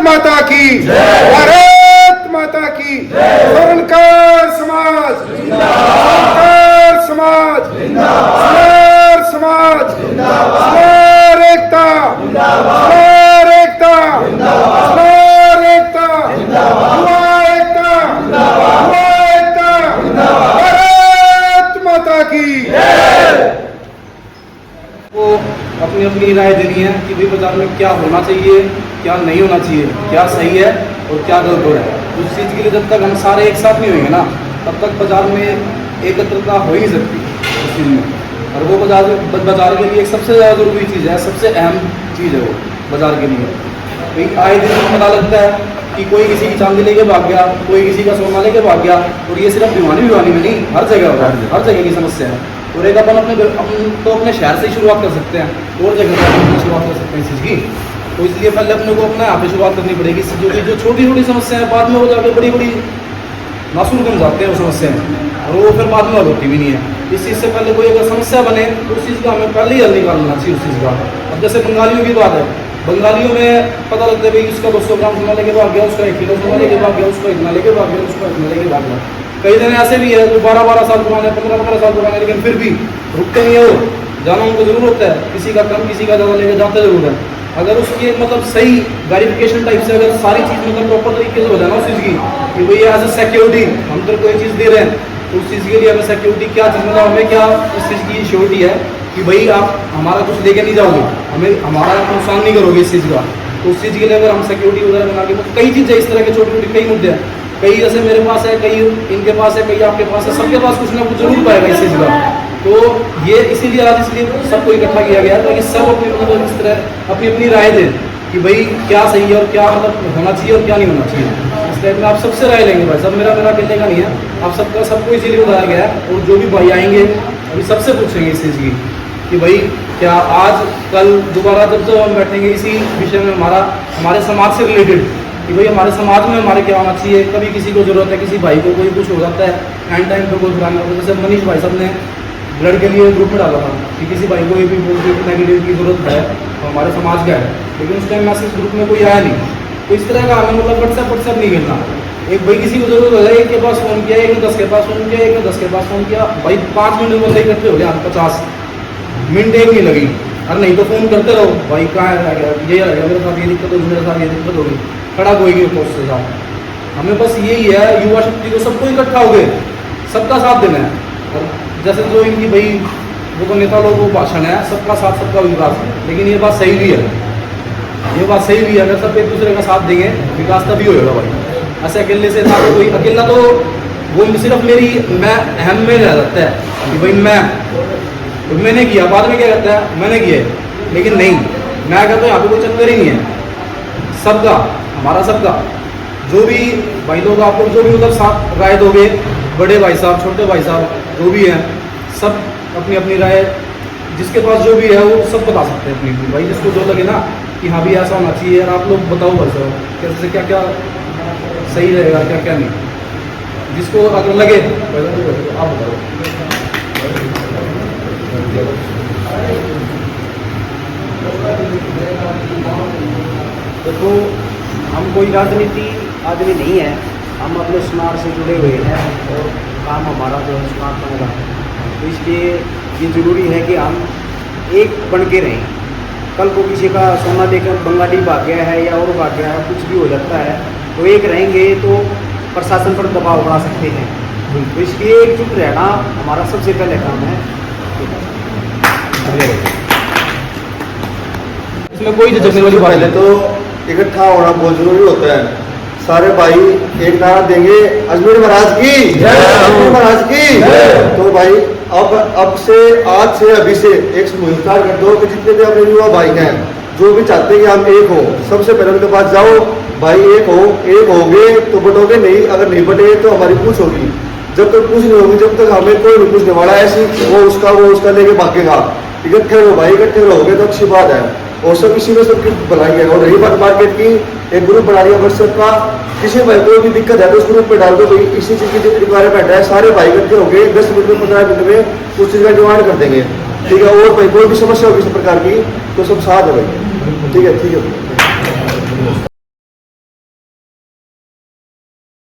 माता की, भारत माता की, स्वर्णकार समाज, स्वर्णकार समाज, स्वर समाज, स्वर एकता, स्वर एकता, स्वर एकता, युवा एकता, युवा एकता, भारत माता की। वो अपनी अपनी राय देनी है कि भाई बाजार में क्या होना चाहिए, क्या नहीं होना चाहिए, क्या सही है और क्या गलत है। उस चीज़ के लिए जब तक हम सारे एक साथ नहीं होंगे ना, तब तक बाजार में एकत्रता हो ही नहीं सकती उस चीज़ में। और वो बाजार के लिए एक सबसे ज़्यादा ज़रूरी चीज़ है, सबसे अहम चीज़ है वो बाजार के लिए। भाई आए दिन पता लगता है कि कोई किसी की चांदी लेके भाग गया, कोई किसी का सोना लेके भाग गया। और ये सिर्फ भिवानी में नहीं, हर जगह हर जगह की समस्या है। और एक अपन तो अपने शहर से ही शुरुआत कर सकते हैं, और जगह से अपनी शुरुआत कर सकते हैं इस चीज़ की। तो इसलिए पहले अपने को अपना यहाँ पे शुरुआत करनी पड़ेगी। जो छोटी छोटी समस्याएं बाद में हो जाके बड़ी बड़ी नासूर बन जाते हैं वो समस्याएं, और वो फिर बाद में हल होती भी नहीं है। इस चीज़ से पहले कोई अगर समस्या बने तो उस चीज़ का हमें पहले ही हल निकालना चाहिए उस चीज़ का। अब जैसे बंगालियों की बात है, बंगालियों में पता लगता है भाई उसका 200 ग्राम सोना लेके भाग गया, उसका 1 किलो सोना लेके भाग गया, उसका इतना लेके भाग गया, उसका इतना लेके भाग गया। कई जने ऐसे भी है जो 12-12 साल पुराने, 15-15 साल पुराने, लेकिन फिर भी रुकते नहीं है वो। जाना उनको जरूर होता है, किसी का कम किसी का ज़्यादा लेके जाते जरूर है। अगर उसकी मतलब सही वेरिफिकेशन टाइप से अगर सारी चीज़ मतलब प्रॉपर तरीके से हो जाए ना उस चीज़ की कि भाई एज ए सिक्योरिटी हम तो कोई चीज़ दे रहे हैं, तो उस चीज़ के लिए हमें सिक्योरिटी क्या चीज़ मतलब हमें क्या उस चीज़ की श्योरिटी है कि भाई आप हमारा कुछ लेके नहीं जाओगे, हमें हमारा नुकसान नहीं करोगे इस चीज़ का। तो उस चीज़ के लिए अगर हम सिक्योरिटी वगैरह बना के, तो कई चीज़ें इस तरह के छोटे छोटे कई मुद्दे हैं। कई जैसे मेरे पास है, कई इनके पास है, कई आपके पास है, सबके पास कुछ ना कुछ जरूर पाएगा इस चीज़ का। तो ये इसीलिए आज इसलिए सबको इकट्ठा किया गया है ताकि सब अपनी मतलब इस तरह अपनी अपनी राय दें कि भाई क्या सही है और क्या मतलब होना चाहिए और क्या नहीं होना चाहिए। इस टाइप में आप सबसे राय लेंगे भाई, सब मेरा अकेले का नहीं है, आप सबका सबको इसीलिए बताया गया है। और जो भी भाई आएंगे अभी सबसे पूछेंगे इस चीज़ की कि भाई क्या आज कल दोबारा जब हम बैठेंगे इसी विषय में हमारे समाज से रिलेटेड कि भाई हमारे समाज में हमारे क्या होना चाहिए। कभी किसी को जरूरत है, किसी भाई को कोई कुछ हो जाता है एंड टाइम पे कोई बुराना होता है, जैसे मनीष भाई साहब ने ब्लड के लिए ग्रुप में डाला था कि किसी भाई को भी नेगेटिव की जरूरत है तो हमारे समाज का है, लेकिन उस टाइम मैसेज ग्रुप में कोई आया नहीं। तो इस तरह का हमें मतलब व्हाट्सएप नहीं मिलना। एक भाई किसी को जरूरत है, एक के पास फ़ोन किया, एक ने 10 के पास फ़ोन किया, एक ने 10 के पास फ़ोन किया, भाई 5 मिनट में बंदे इकट्ठे हो गए, 50 मिनट एक नहीं लगी। अरे नहीं तो फ़ोन करते रहो, भाई कहाँ रह गया, ये रह गया, मेरे साथ ये दिक्कत होगी, मेरे साथ ये दिक्कत होगी, खड़ा कोई नहीं पोस्ट से साथ। हमें बस यही है, युवा शक्ति को सबको इकट्ठा हो गए, सबका साथ देना है। और जैसे जो इनकी भाई वो तो नेता लोगों को भाषण है सबका साथ सबका विकास है, लेकिन ये बात सही भी है, ये बात सही भी है। अगर सब एक दूसरे का साथ देंगे विकास तभी होगा भाई। ऐसे अकेले से ना कोई अकेला तो वो सिर्फ मैं अहम में रह जाता है कि भाई तो मैंने किया, बाद में क्या कहता है मैंने किया, लेकिन नहीं, मैं कहता हूँ यहाँ पे कोई चक्कर ही नहीं है। सबका हमारा सबका जो भी भाई लोग आपको जो भी उधर साथ राय दोगे, बड़े भाई साहब छोटे भाई साहब जो भी हैं, सब अपनी अपनी राय जिसके पास जो भी है वो सब बता सकते हैं अपनी भाई, जिसको जो लगे ना कि हाँ भी ऐसा होना चाहिए। और आप लोग बताओ बस कैसे क्या क्या सही रहेगा, क्या क्या नहीं, जिसको अगर लगे आप बताओ। देखो हम कोई राजनीति आदमी नहीं है, हम अपने समाज से जुड़े हुए हैं और काम हमारा जो है समाज का होगा। तो इसलिए ये ज़रूरी है कि हम एक बन के रहें। कल को किसी का सोना लेकर बंगाली भाग गया है या और भाग गया है, कुछ भी हो जाता है, तो एक रहेंगे तो प्रशासन पर दबाव बढ़ा सकते हैं। तो इसलिए एकजुट रहना हमारा सबसे पहले काम है। इसमें कोई झिझकने वाली बात पहले तो इकट्ठा होना बहुत जरूरी होता है। सारे भाई एक नारा देंगे, अजमेर महाराज की, अजमेर महाराज की। तो भाई अब से आज से अभी से एक समूह कर दो कि जितने भी अपने युवा भाई हैं जो भी चाहते हैं कि हम एक हो, सबसे पहले उनके पास जाओ, भाई एक होगे तो बटोगे नहीं, अगर नहीं बटे तो हमारी पूछ होगी। जब तक पूछ नहीं होगी, जब तक हमें कोई नहीं पूछने वाला ऐसी वो उसका लेके भागेगा। इकट्ठे रहो भाई, इकट्ठे रहोगे तो अच्छी बात है। और सब इसी में सबकी भलाई है। और रही बात मार्केट की, एक ग्रुप बना लिया व्हाट्सएप का, किसी भाई को भी दिक्कत है तो उस ग्रुप पे डाल दो, भाई इसी चीज़ की जितनी रिक्वायरमेंट है सारे भाई इकट्ठे हो गए 10 मिनट में 15 मिनट में उस चीज़ का निवारण कर देंगे। ठीक है, और भाई कोई भी समस्या होगी इस प्रकार की तो सब साथ है भाई। ठीक है।